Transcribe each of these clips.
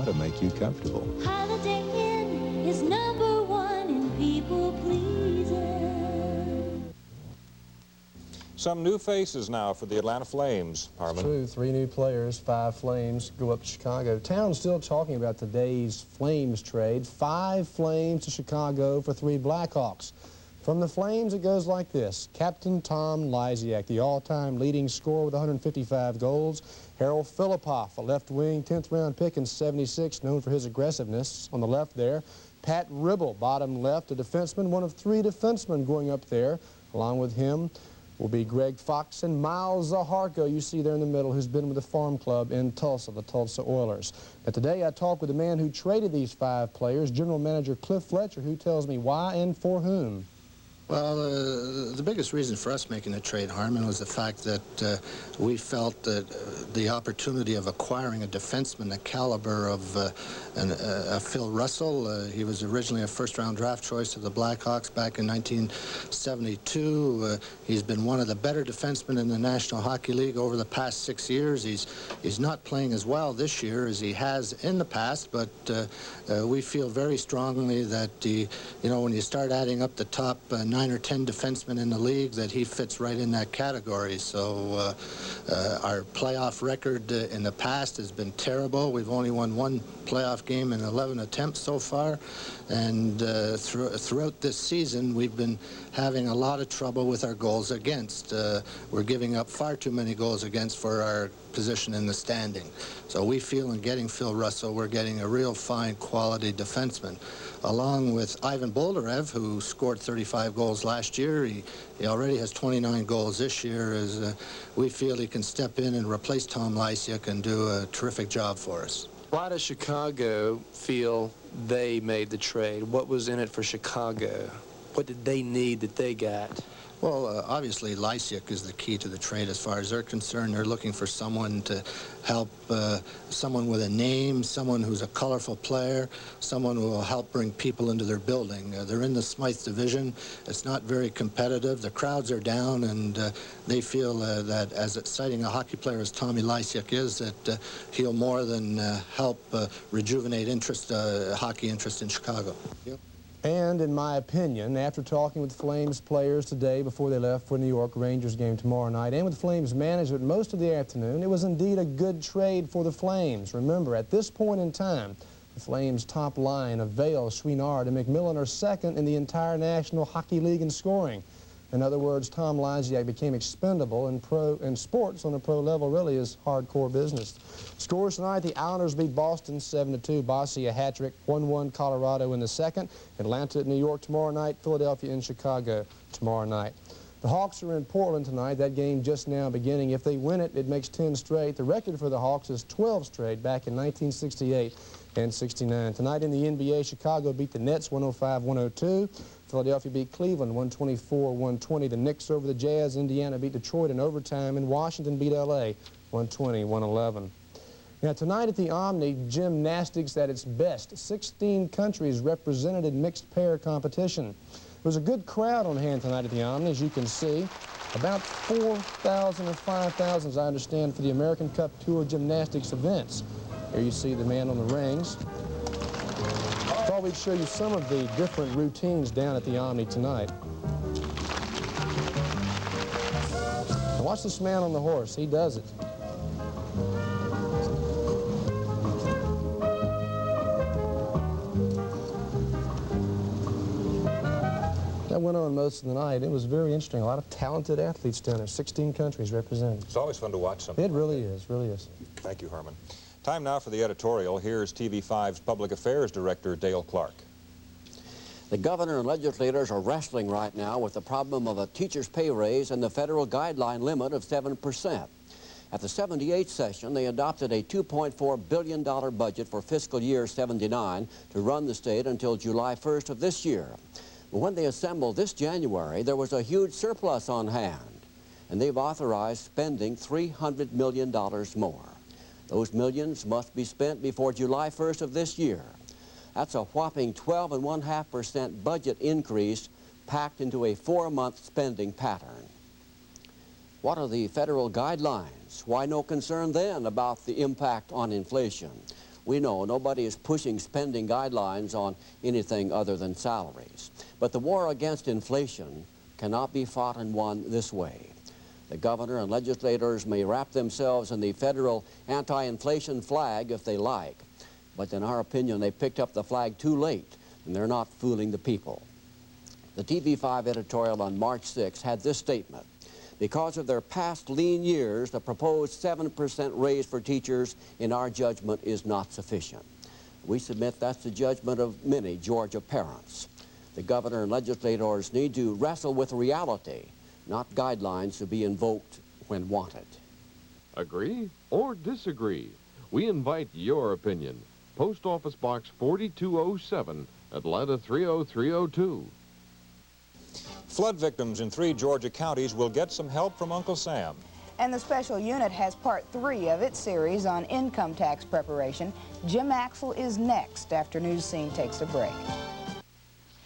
ought to make you comfortable. Holiday Inn is #1 in people pleasing. Some new faces now for the Atlanta Flames, Harmon. True, 3 new players, 5 Flames go up to Chicago. Town's still talking about today's Flames trade. 5 Flames to Chicago for 3 Blackhawks. From the Flames, it goes like this. Captain Tom Lysiak, the all-time leading scorer with 155 goals. Harold Filipoff, a left wing, 10th round pick in '76, known for his aggressiveness on the left there. Pat Ribble, bottom left, a defenseman, one of 3 defensemen going up there. Along with him will be Greg Fox and Miles Zaharko, you see there in the middle, who's been with the farm club in Tulsa, the Tulsa Oilers. Now today I talked with the man who traded these 5 players, General Manager Cliff Fletcher, who tells me why and for whom. Well, the biggest reason for us making the trade, Harmon, was the fact that we felt that the opportunity of acquiring a defenseman the caliber of Phil Russell. He was originally a first-round draft choice of the Blackhawks back in 1972. He's been one of the better defensemen in the National Hockey League over the past 6 years. He's not playing as well this year as he has in the past, but we feel very strongly that when you start adding up the top 9 or 10 defensemen in the league, that he fits right in that category. So our playoff record in the past has been terrible. We've only won 1 playoff game in 11 attempts so far, and throughout this season we've been having a lot of trouble with our goals against. We're giving up far too many goals against for our position in the standing. So we feel in getting Phil Russell, we're getting a real fine quality defenseman. Along with Ivan Boldarev, who scored 35 goals last year. He already has 29 goals this year. We feel he can step in and replace Tom Lysiak and do a terrific job for us. Why does Chicago feel they made the trade? What was in it for Chicago? What did they need that they got? Well, obviously, Lysiak is the key to the trade as far as they're concerned. They're looking for someone to help, someone with a name, someone who's a colorful player, someone who will help bring people into their building. They're in the Smythe division. It's not very competitive. The crowds are down, and they feel that as exciting a hockey player as Tommy Lysiak is, that he'll more than help rejuvenate hockey interest in Chicago. Yep. And in my opinion, after talking with Flames players today before they left for New York Rangers game tomorrow night, and with Flames management most of the afternoon, it was indeed a good trade for the Flames. Remember, at this point in time, the Flames' top line of Vail, Chouinard, and McMillan are second in the entire National Hockey League in scoring. In other words, Tom Lysiak became expendable in sports on a pro level. Really is hardcore business. Scores tonight, the Islanders beat Boston 7-2. Bossy a hat-trick, 1-1 Colorado in the second. Atlanta at New York tomorrow night. Philadelphia in Chicago tomorrow night. The Hawks are in Portland tonight. That game just now beginning. If they win it, it makes 10 straight. The record for the Hawks is 12 straight back in 1968 and 69. Tonight in the NBA, Chicago beat the Nets 105-102. Philadelphia beat Cleveland 124-120. The Knicks over the Jazz. Indiana beat Detroit in overtime, and Washington beat L.A. 120-111. Now tonight at the Omni, gymnastics at its best. 16 countries represented in mixed pair competition. There was a good crowd on hand tonight at the Omni, as you can see. About 4,000 or 5,000, as I understand, for the American Cup Tour gymnastics events. Here you see the man on the rings. I thought we'd show you some of the different routines down at the Omni tonight. Now watch this man on the horse. He does it. That went on most of the night. It was very interesting. A lot of talented athletes down there. 16 countries represented. It's always fun to watch something. It really is, really is. Thank you, Herman. Time now for the editorial. Here's TV5's Public Affairs Director, Dale Clark. The governor and legislators are wrestling right now with the problem of a teacher's pay raise and the federal guideline limit of 7%. At the 78th session, they adopted a $2.4 billion budget for fiscal year 79 to run the state until July 1st of this year. But when they assembled this January, there was a huge surplus on hand, and they've authorized spending $300 million more. Those millions must be spent before July 1st of this year. That's a whopping 12.5% budget increase packed into a 4-month spending pattern. What are the federal guidelines? Why no concern then about the impact on inflation? We know nobody is pushing spending guidelines on anything other than salaries. But the war against inflation cannot be fought and won this way. The governor and legislators may wrap themselves in the federal anti-inflation flag if they like, but in our opinion, they picked up the flag too late, and they're not fooling the people. The TV5 editorial on March 6 had this statement: because of their past lean years, the proposed 7% raise for teachers, in our judgment, is not sufficient. We submit that's the judgment of many Georgia parents. The governor and legislators need to wrestle with reality, not guidelines to be invoked when wanted. Agree or disagree? We invite your opinion. Post Office Box 4207, Atlanta 30302. Flood victims in 3 Georgia counties will get some help from Uncle Sam. And the special unit has part 3 of its series on income tax preparation. Jim Axel is next after News Scene takes a break.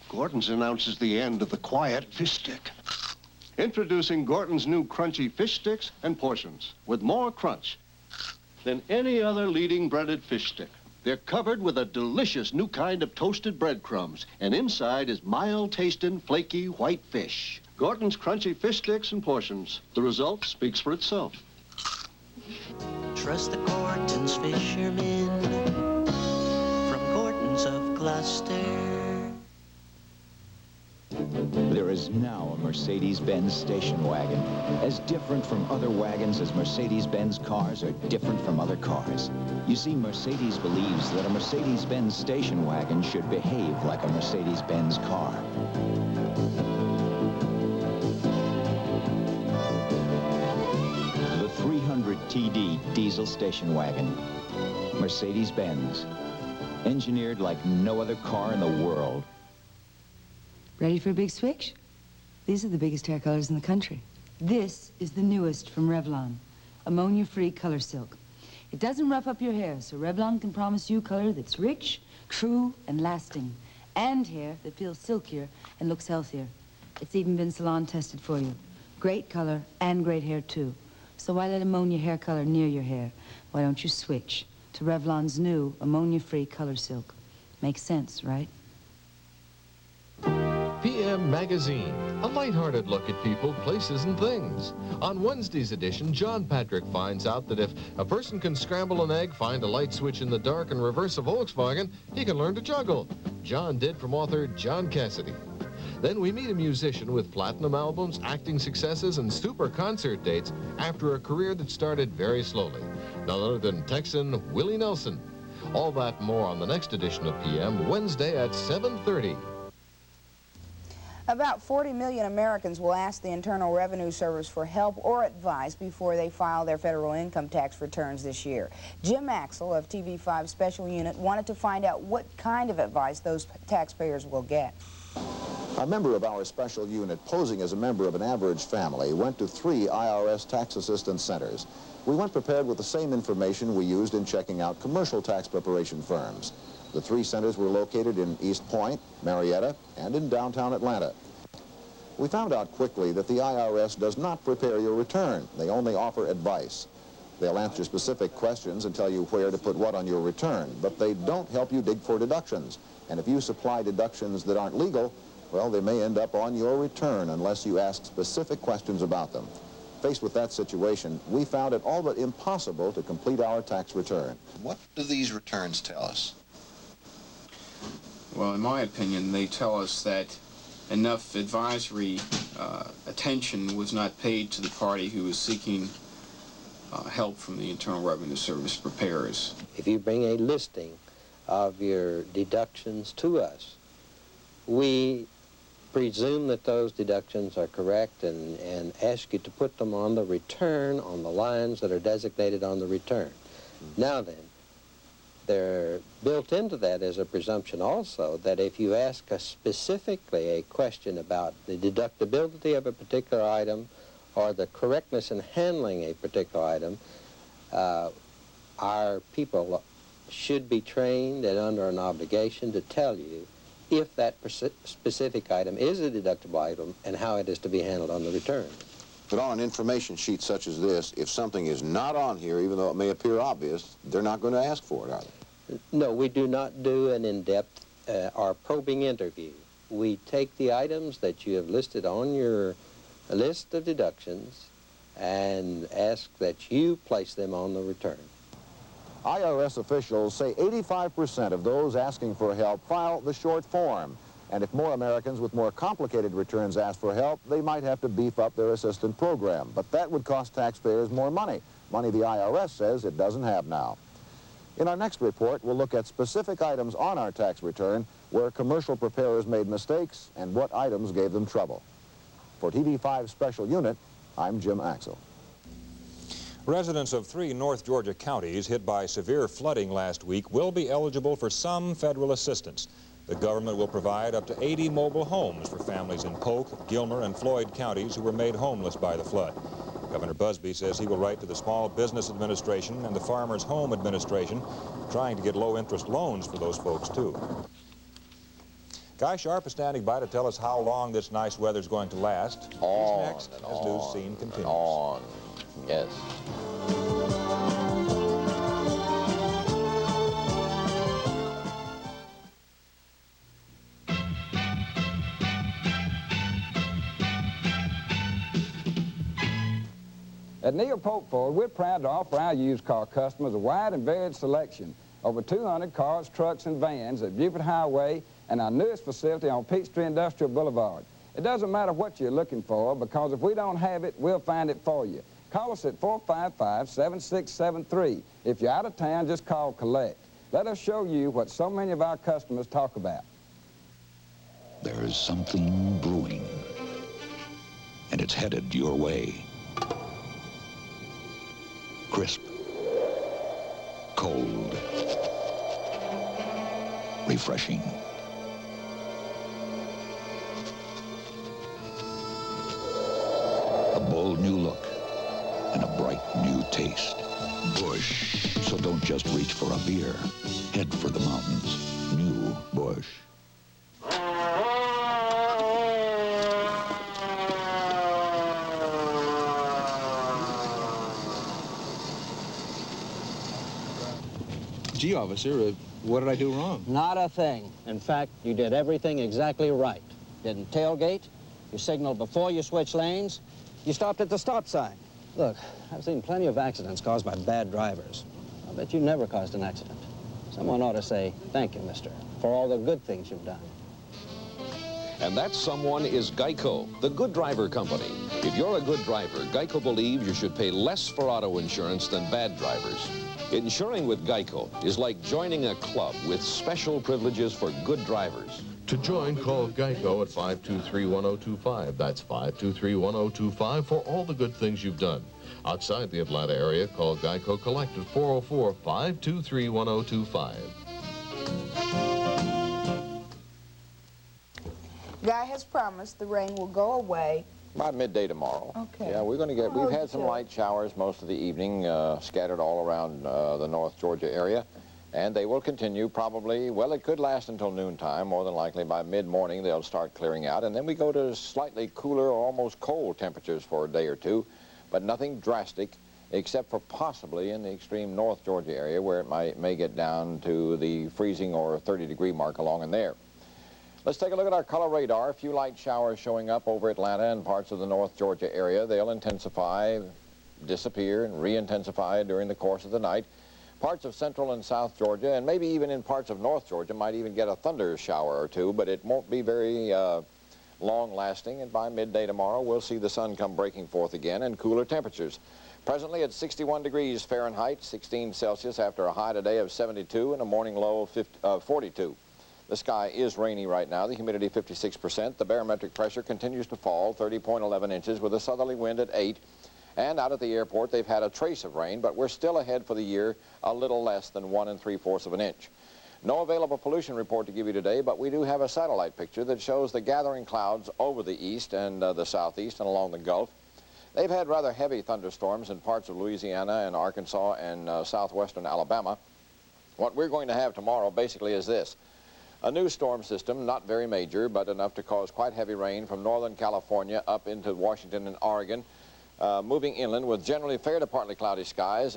Gordon's announces the end of the quiet fish stick. Introducing Gordon's new crunchy fish sticks and portions with more crunch than any other leading breaded fish stick. They're covered with a delicious new kind of toasted breadcrumbs, and inside is mild-tasting, flaky white fish. Gordon's crunchy fish sticks and portions. The result speaks for itself. Trust the Gordon's fishermen from Gordon's of Gloucester. There is now a Mercedes-Benz station wagon. As different from other wagons as Mercedes-Benz cars are different from other cars. You see, Mercedes believes that a Mercedes-Benz station wagon should behave like a Mercedes-Benz car. The 300 TD diesel station wagon. Mercedes-Benz. Engineered like no other car in the world. Ready for a big switch? These are the biggest hair colors in the country. This is the newest from Revlon, ammonia-free color silk. It doesn't rough up your hair, so Revlon can promise you color that's rich, true, and lasting, and hair that feels silkier and looks healthier. It's even been salon tested for you. Great color and great hair, too. So why let ammonia hair color near your hair? Why don't you switch to Revlon's new ammonia-free color silk? Makes sense, right? PM Magazine, a lighthearted look at people, places, and things. On Wednesday's edition, John Patrick finds out that if a person can scramble an egg, find a light switch in the dark, and reverse a Volkswagen, he can learn to juggle. John did from author John Cassidy. Then we meet a musician with platinum albums, acting successes, and super concert dates after a career that started very slowly. None other than Texan Willie Nelson. All that and more on the next edition of PM, Wednesday at 7:30. About 40 million Americans will ask the Internal Revenue Service for help or advice before they file their federal income tax returns this year. Jim Axel of TV5 Special Unit wanted to find out what kind of advice those taxpayers will get. A member of our special unit, posing as a member of an average family, went to 3 IRS tax assistance centers. We went prepared with the same information we used in checking out commercial tax preparation firms. The 3 centers were located in East Point, Marietta, and in downtown Atlanta. We found out quickly that the IRS does not prepare your return. They only offer advice. They'll answer specific questions and tell you where to put what on your return, but they don't help you dig for deductions. And if you supply deductions that aren't legal, well, they may end up on your return unless you ask specific questions about them. Faced with that situation, we found it all but impossible to complete our tax return. What do these returns tell us? Well, in my opinion, they tell us that enough advisory attention was not paid to the party who was seeking help from the Internal Revenue Service preparers. If you bring a listing of your deductions to us, we presume that those deductions are correct and ask you to put them on the return on the lines that are designated on the return. Now then, they're built into that as a presumption also that if you ask us specifically a question about the deductibility of a particular item or the correctness in handling a particular item, our people should be trained and under an obligation to tell you if that specific item is a deductible item and how it is to be handled on the return. But on an information sheet such as this, if something is not on here, even though it may appear obvious, they're not going to ask for it, are they? No, we do not do an in-depth or probing interview. We take the items that you have listed on your list of deductions and ask that you place them on the return. IRS officials say 85% of those asking for help file the short form. And if more Americans with more complicated returns ask for help, they might have to beef up their assistant program. But that would cost taxpayers more money the IRS says it doesn't have now. In our next report, we'll look at specific items on our tax return where commercial preparers made mistakes and what items gave them trouble. For TV5 Special Unit, I'm Jim Axel. Residents of 3 North Georgia counties hit by severe flooding last week will be eligible for some federal assistance. The government will provide up to 80 mobile homes for families in Polk, Gilmer, and Floyd counties who were made homeless by the flood. Governor Busby says he will write to the Small Business Administration and the Farmers Home Administration, trying to get low-interest loans for those folks, too. Guy Sharp is standing by to tell us how long this nice weather is going to last. He's next as News Scene continues. Yes. At Neil Pope Ford, we're proud to offer our used car customers a wide and varied selection. Over 200 cars, trucks, and vans at Buford Highway and our newest facility on Peachtree Industrial Boulevard. It doesn't matter what you're looking for, because if we don't have it, we'll find it for you. Call us at 455-7673. If you're out of town, just call Collect. Let us show you what so many of our customers talk about. There's something brewing, and it's headed your way. Crisp, cold, refreshing. A bold new look and a bright new taste. Busch. So don't just reach for a beer. Head for the mountains. New Busch. Gee, officer, what did I do wrong? Not a thing. In fact, you did everything exactly right. Didn't tailgate, you signaled before you switched lanes, you stopped at the stop sign. Look, I've seen plenty of accidents caused by bad drivers. I bet you never caused an accident. Someone ought to say, thank you, mister, for all the good things you've done. And that someone is Geico, the good driver company. If you're a good driver, Geico believes you should pay less for auto insurance than bad drivers. Insuring with Geico is like joining a club with special privileges for good drivers. To join, call Geico at 523-1025. That's 523-1025 for all the good things you've done. Outside the Atlanta area, call Geico Collect at 404-523-1025. Guy has promised the rain will go away by midday tomorrow. Okay. Yeah, we're going to get, we've had some light showers most of the evening, scattered all around the North Georgia area. And they will continue probably, well, it could last until noontime. More than likely by mid-morning they'll start clearing out. And then we go to slightly cooler or almost cold temperatures for a day or two, but nothing drastic except for possibly in the extreme North Georgia area where it may get down to the freezing or 30-degree mark along in there. Let's take a look at our color radar. A few light showers showing up over Atlanta and parts of the North Georgia area. They'll intensify, disappear, and re-intensify during the course of the night. Parts of central and south Georgia, and maybe even in parts of North Georgia, might even get a thunder shower or two, but it won't be very long-lasting, and by midday tomorrow, we'll see the sun come breaking forth again and cooler temperatures. Presently at 61 degrees Fahrenheit, 16 Celsius, after a high today of 72 and a morning low of 42. The sky is rainy right now, the humidity 56%. The barometric pressure continues to fall, 30.11 inches, with a southerly wind at 8. And out at the airport, they've had a trace of rain, but we're still ahead for the year, a little less than 1 3/4 of an inch. No available pollution report to give you today, but we do have a satellite picture that shows the gathering clouds over the east and the southeast and along the Gulf. They've had rather heavy thunderstorms in parts of Louisiana and Arkansas and southwestern Alabama. What we're going to have tomorrow basically is this. A new storm system, not very major, but enough to cause quite heavy rain from northern California up into Washington and Oregon. Moving inland with generally fair to partly cloudy skies.